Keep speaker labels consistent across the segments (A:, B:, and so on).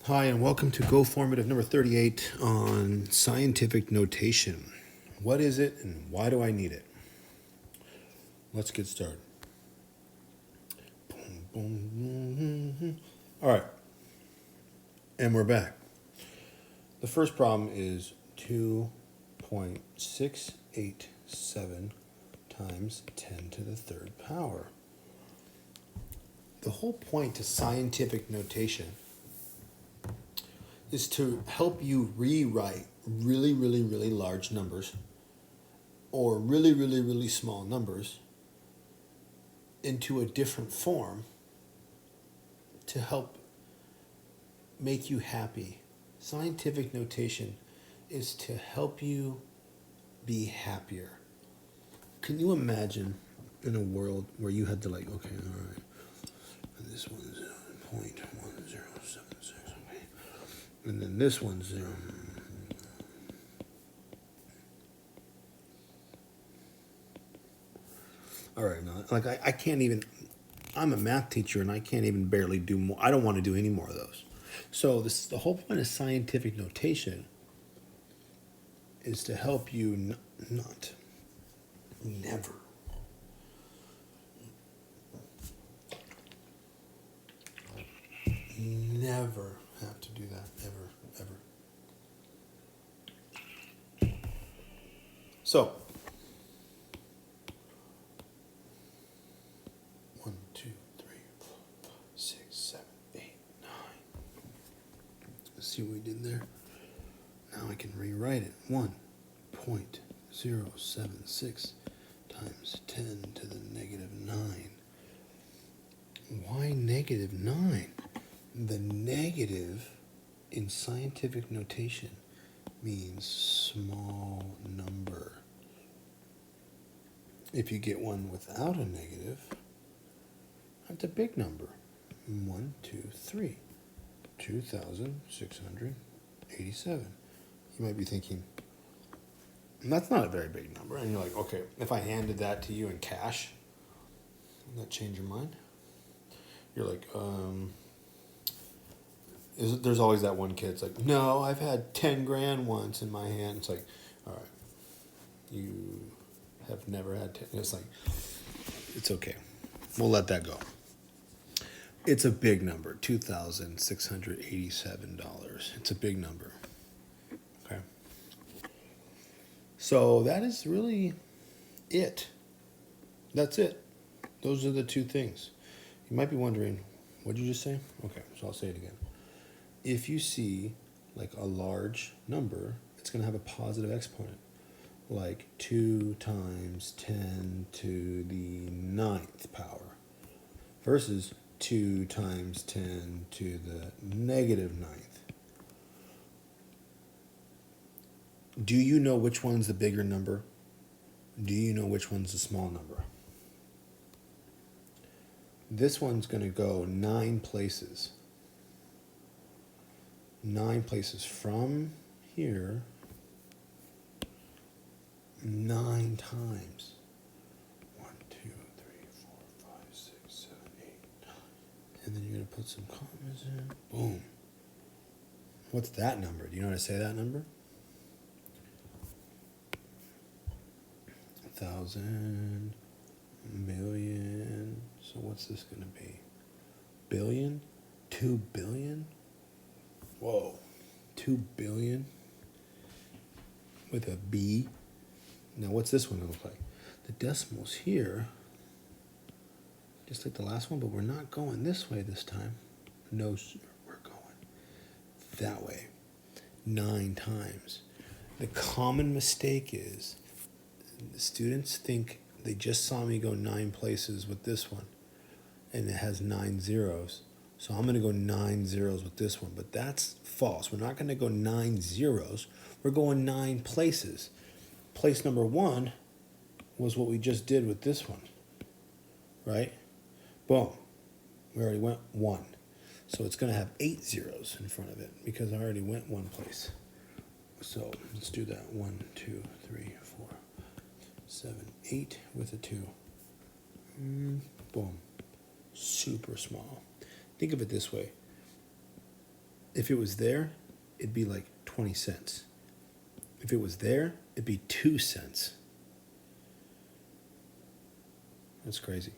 A: Hi, and welcome to GoFormative number 38 on scientific notation. What is it and why do I need it? Let's get started. All right, and we're back. The first problem is 2.687 times 10 to the third power. The whole point to scientific notation is to help you rewrite really large numbers or really small numbers into a different form to help make you happy. Scientific notation is to help you be happier. Can you imagine in a world where you had to okay, all right, this one's 0.1076, okay, and then this one's all right, now, I can't even, I'm a math teacher and I can't even barely do more. I don't want to do any more of those. So the whole point of scientific notation is to help you never have to do that, ever. So, 1, 2, 3, 4, 5, 6, 7, 8, 9. Let's see what we did there. Now I can rewrite it. 1.076 times 10 to the negative 9. Why negative 9? The negative in scientific notation means small number. If you get one without a negative, that's a big number. 1, 2, 3. 2,687. You might be thinking, that's not a very big number. And you're like, okay, if I handed that to you in cash, would that change your mind? You're like, there's always that one kid. It's like, no, I've had 10 grand once in my hand. It's like, all right, you have never had 10. It's like, it's okay. We'll let that go. It's a big number, $2,687. It's a big number. Okay. So that is really it. That's it. Those are the two things. You might be wondering, what did you just say? Okay, so I'll say it again. If you see like a large number, it's going to have a positive exponent, like 2 times 10 to the 9th power versus 2 times 10 to the negative 9th. Do you know which one's the bigger number? Do you know which one's the small number? This one's going to go 9 places. 9 places from here, 9 times. 1, 2, 3, 4, 5, 6, 7, 8, 9. And then you're going to put some commas in. Boom. What's that number? Do you know how to say that number? 1,000, million. So what's this going to be? Billion? 2 billion? Whoa. 2 billion with a B. Now what's this one going to look like? The decimal's here, just like the last one, but we're not going this way this time. No, sir, we're going that way. 9 times. The common mistake is the students think they just saw me go 9 places with this one, and it has 9 zeros. So I'm going to go 9 zeros with this one, but that's false. We're not going to go 9 zeros. We're going 9 places. Place number 1 was what we just did with this one, right? Boom. We already went 1. So it's going to have 8 zeros in front of it because I already went 1 place. So let's do that. 1, 2, 3, 4, 7, 8 with a 2. Boom. Super small. Think of it this way. If it was there, it'd be like 20 cents. If it was there, it'd be 2 cents. That's crazy.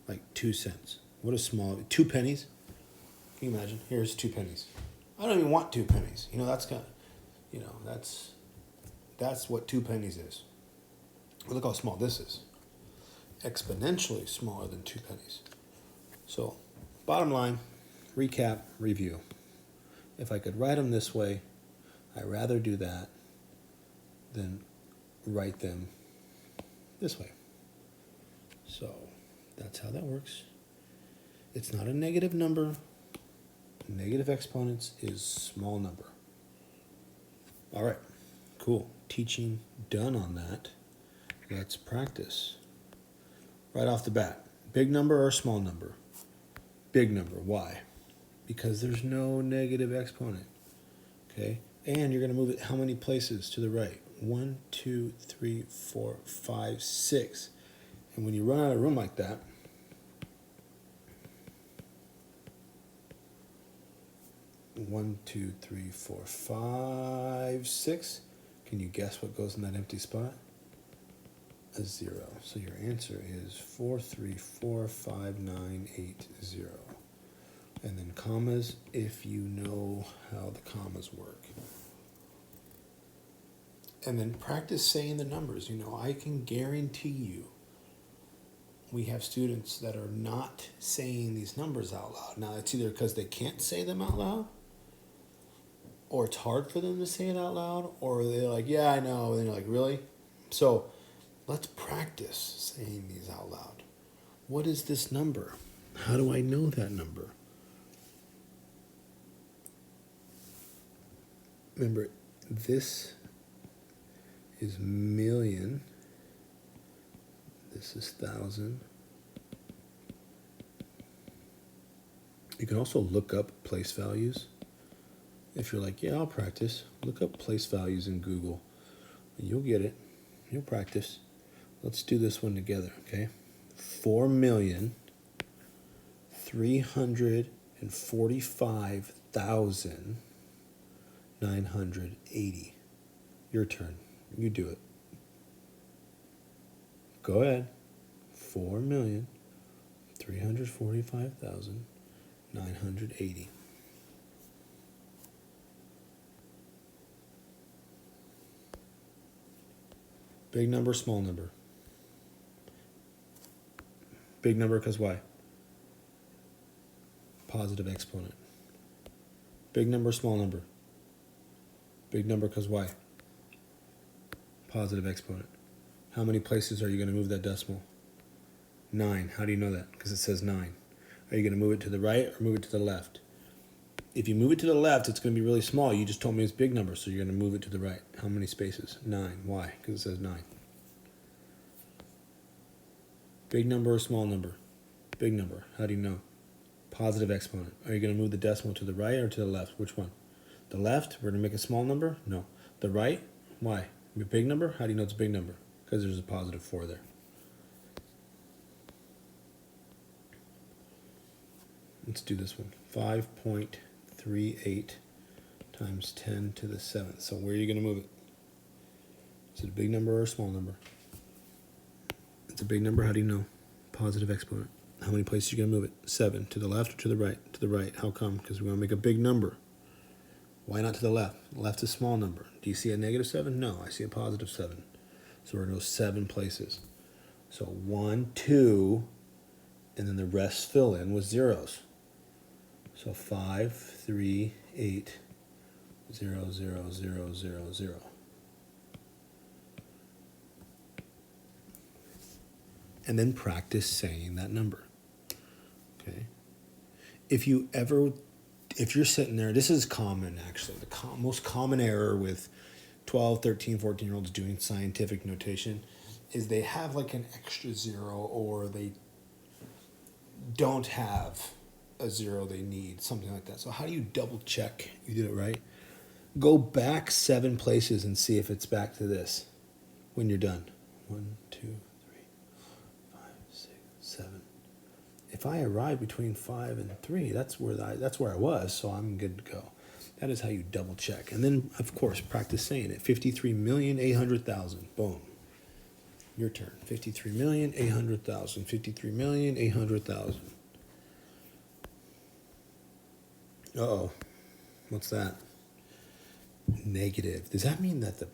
A: Like 2 cents. What a small, 2 pennies. Can you imagine? Here's 2 pennies. I don't even want 2 pennies. You know, that's kind of, you know, that's what 2 pennies is. Well, look how small this is. Exponentially smaller than 2 pennies. So, bottom line, recap, review. If I could write them this way, I'd rather do that than write them this way. So, that's how that works. It's not a negative number. Negative exponents is small number. All right, cool. Teaching done on that. Let's practice. Right off the bat, big number or small number? Big number. Why? Because there's no negative exponent. Okay, and you're going to move it how many places to the right? 1, 2, 3, 4, 5, 6. And when you run out of room like that, one, two, three, four, 5, 6. Can you guess what goes in that empty spot? A 0. So your answer is 4, 3, 4, 5, 9, 8, 0. And then commas if you know how the commas work. And then practice saying the numbers. You know, I can guarantee you we have students that are not saying these numbers out loud. Now, it's either because they can't say them out loud, or it's hard for them to say it out loud, or they're like, yeah, I know. And they're like, really? So let's practice saying these out loud. What is this number? How do I know that number? Remember, this is million. This is thousand. You can also look up place values. If you're like, yeah, I'll practice, look up place values in Google. You'll get it. You'll practice. Let's do this one together, okay? 4,345,980. Your turn. You do it. Go ahead. 4,345,980. Big number, small number. Big number because why? Positive exponent. Big number, small number. Big number because why? Positive exponent. How many places are you going to move that decimal? 9. How do you know that? Because it says 9. Are you going to move it to the right or move it to the left? If you move it to the left, it's going to be really small. You just told me it's big number, so you're going to move it to the right. How many spaces? 9. Why? Because it says 9. Big number or small number? Big number. How do you know? Positive exponent. Are you going to move the decimal to the right or to the left? Which one? The left, we're going to make a small number? No. The right? Why? A big number? How do you know it's a big number? Because there's a positive 4 there. Let's do this one. 5.38 times 10 to the 7th. So where are you going to move it? Is it a big number or a small number? It's a big number. How do you know? Positive exponent. How many places are you going to move it? 7. To the left or to the right? To the right. How come? Because we want to make a big number. Why not to the left? Left is a small number. Do you see a negative 7? No, I see a positive 7. So we're going to go 7 places. So 1, 2, and then the rest fill in with zeros. So 5, 3, 8, 0, 0, 0, 0, 0. And then practice saying that number. Okay. If you're sitting there, this is common actually. The most common error with 12, 13, 14-year-olds doing scientific notation is they have like an extra 0, or they don't have a 0 they need, something like that. So how do you double check you did it right? Go back 7 places and see if it's back to this when you're done. 1, 2, 3, 5, 6, 7. If if I arrive between 5 and 3, that's where I was, so I'm good to go. That is how you double check. And then, of course, practice saying it. 53,800,000. Boom. Your turn. 53,800,000. 53,800,000. Uh-oh. What's that? Negative. Does that mean that the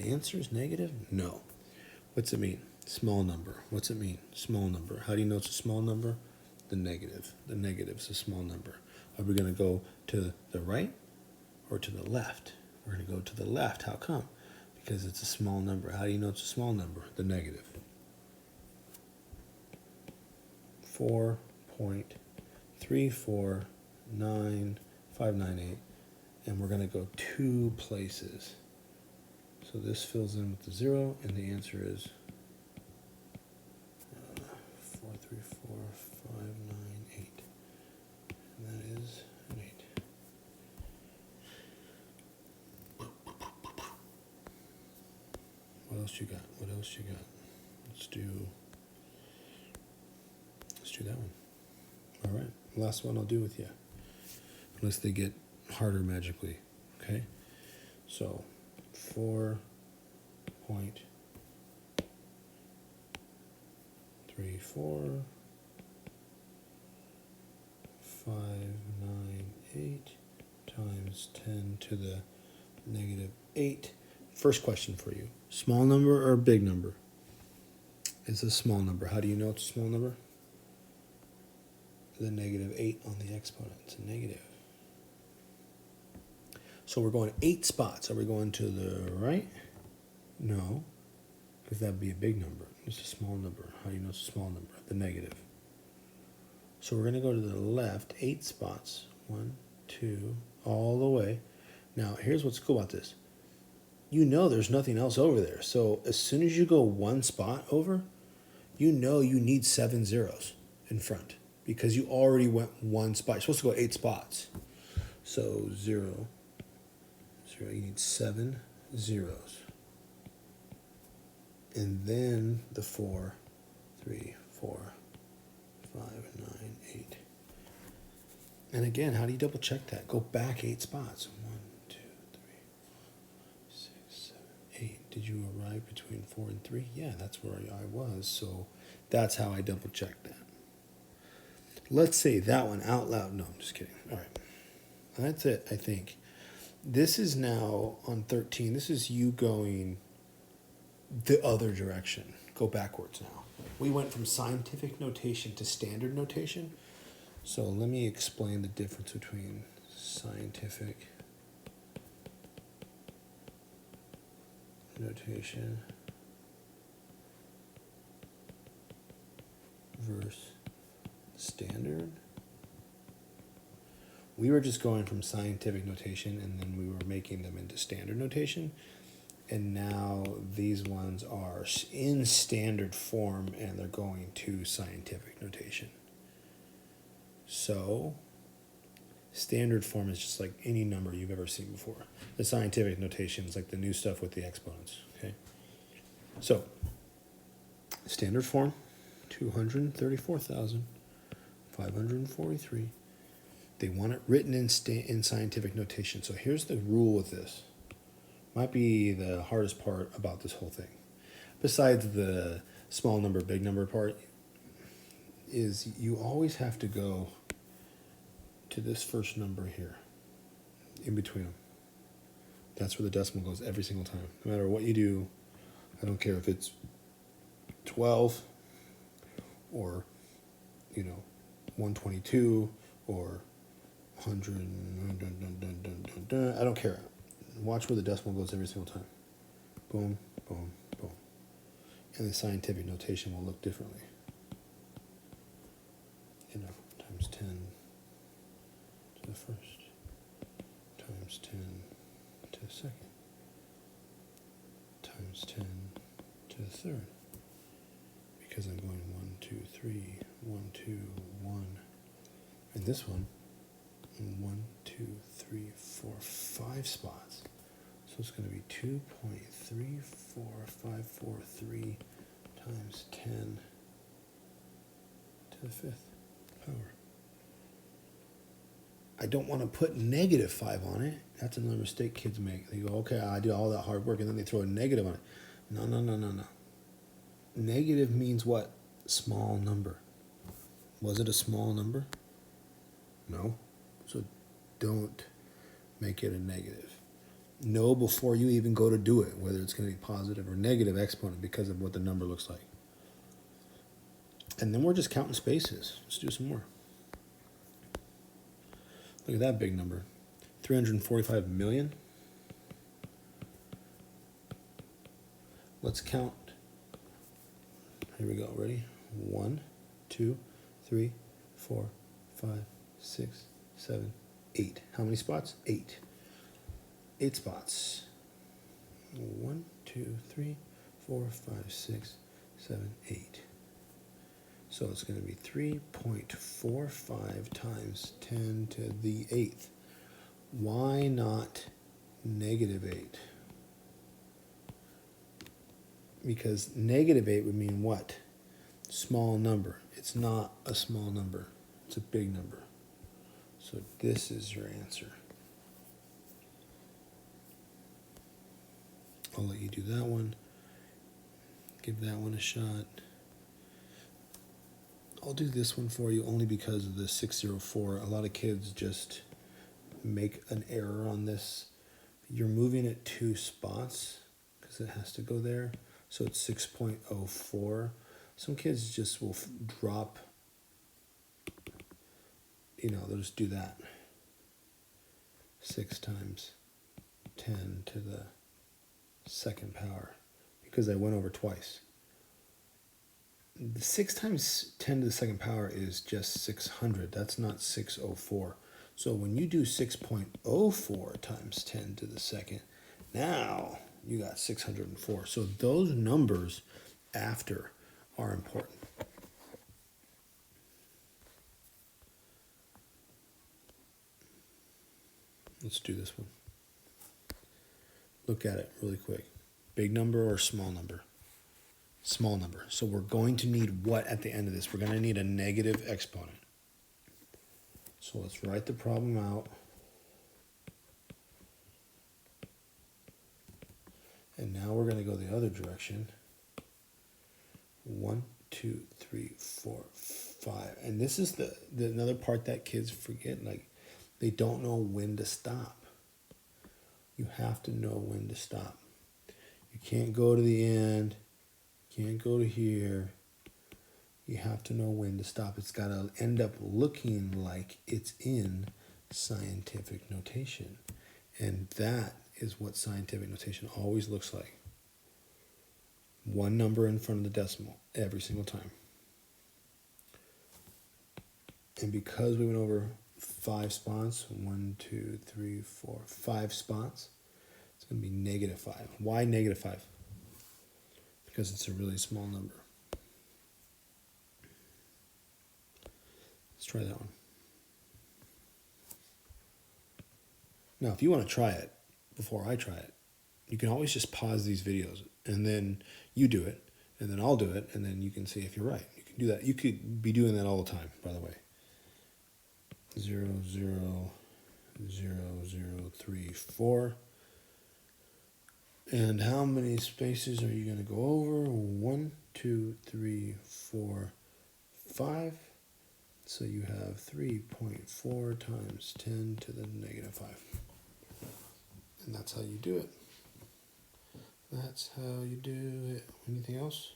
A: answer is negative? No. What's it mean? Small number. What's it mean? Small number. How do you know it's a small number? The negative. The negative is a small number. Are we going to go to the right or to the left? We're going to go to the left. How come? Because it's a small number. How do you know it's a small number? The negative. 4.349598. And we're going to go 2 places. So this fills in with the 0, and the answer is 434598. And that is an 8. What else you got? What else you got? Let's do that one. All right. Last one I'll do with you. Unless they get harder magically. Okay? So 4.34598 times 10 to the negative 8. First question for you. Small number or big number? It's a small number. How do you know it's a small number? The negative 8 on the exponent. It's a negative. So we're going 8 spots. Are we going to the right? No, because that would be a big number. It's a small number. How do you know it's a small number? The negative. So we're going to go to the left 8 spots. 1, 2, all the way. Now, here's what's cool about this. You know there's nothing else over there. So as soon as you go 1 spot over, you know you need 7 zeros in front because you already went 1 spot. You're supposed to go 8 spots. So 0, 0, you need 7 zeros. And then the 4, 3, 4, 5, 9, 8. And again, how do you double check that? Go back 8 spots. 1, 2, 3, 6, 7, 8. Did you arrive between 4 and 3? Yeah, that's where I was. So that's how I double check that. Let's say that one out loud. No, I'm just kidding. All right. That's it, I think. This is now on 13. This is you going the other direction. Go backwards now. We went from scientific notation to standard notation. So let me explain the difference between scientific notation versus standard. We were just going from scientific notation and then we were making them into standard notation. And now these ones are in standard form and they're going to scientific notation. So standard form is just like any number you've ever seen before. The scientific notation is like the new stuff with the exponents. Okay. So standard form, 234,543. They want it written in scientific notation. So here's the rule with this. Might be the hardest part about this whole thing. Besides the small number, big number part, is you always have to go to this first number here, in between them. That's where the decimal goes every single time. No matter what you do, I don't care if it's 12 or, 122 or 100, I don't care. Watch where the decimal goes every single time. Boom, boom, boom. And the scientific notation will look differently. Times 10 to the first, times 10 to the second, times 10 to the third. Because I'm going 1, 2, 3, 1, 2, 1. And this one, 1, 2, 3, 4, 5 spots. So it's going to be 2.34543 times 10 to the fifth. power. I don't want to put -5 on it. That's another mistake kids make. They go, okay, I do all that hard work, and then they throw a negative on it. No, no, no, no, no. Negative means what? Small number. Was it a small number? No. So don't make it a negative. Know before you even go to do it whether it's going to be positive or negative exponent because of what the number looks like. And then we're just counting spaces. Let's do some more. Look at that big number. 345 million. Let's count. Here we go. Ready? 1, 2, 3, 4, 5, 6, 7, 8. How many spots? 8. 8 spots. 1, 2, 3, 4, 5, 6, 7, 8. So it's going to be 3.45 times 10 to the 8th. Why not -8? Because -8 would mean what? Small number. It's not a small number. It's a big number. So this is your answer. I'll let you do that one. Give that one a shot. I'll do this one for you only because of the 604. A lot of kids just make an error on this. You're moving it 2 spots because it has to go there. So it's 6.04. Some kids just will drop, they'll just do that. 6 times 10 to the 2nd power because I went over twice. The 6 times 10 to the 2nd power is just 600. That's not 604. So when you do 6.04 times 10 to the 2nd, now you got 604. So those numbers after are important. Let's do this one. Look at it really quick. Big number or small number? Small number. So we're going to need what at the end of this? We're going to need a negative exponent. So let's write the problem out. And now we're going to go the other direction. 1, 2, 3, 4, 5. And this is the another part that kids forget. Like, they don't know when to stop. You have to know when to stop. You can't go to the end. You can't go to here. You have to know when to stop. It's got to end up looking like it's in scientific notation. And that is what scientific notation always looks like. One number in front of the decimal every single time. And because we went over 5 spots, 1, 2, 3, 4, 5 spots, it's going to be -5. Why -5? Because it's a really small number. Let's try that one. Now, if you want to try it before I try it, you can always just pause these videos and then you do it and then I'll do it and then you can see if you're right. You can do that. You could be doing that all the time, by the way. 0, 0, 0, 0, 3, 4. And how many spaces are you going to go over? 1, 2, 3, 4, 5. So you have 3.4 times 10 to the -5. And that's how you do it. That's how you do it. Anything else?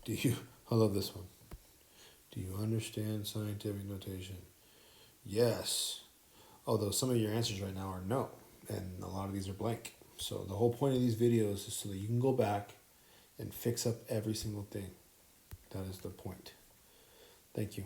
A: I love this one. Do you understand scientific notation? Yes. Although some of your answers right now are no. And a lot of these are blank. So the whole point of these videos is so that you can go back and fix up every single thing. That is the point. Thank you.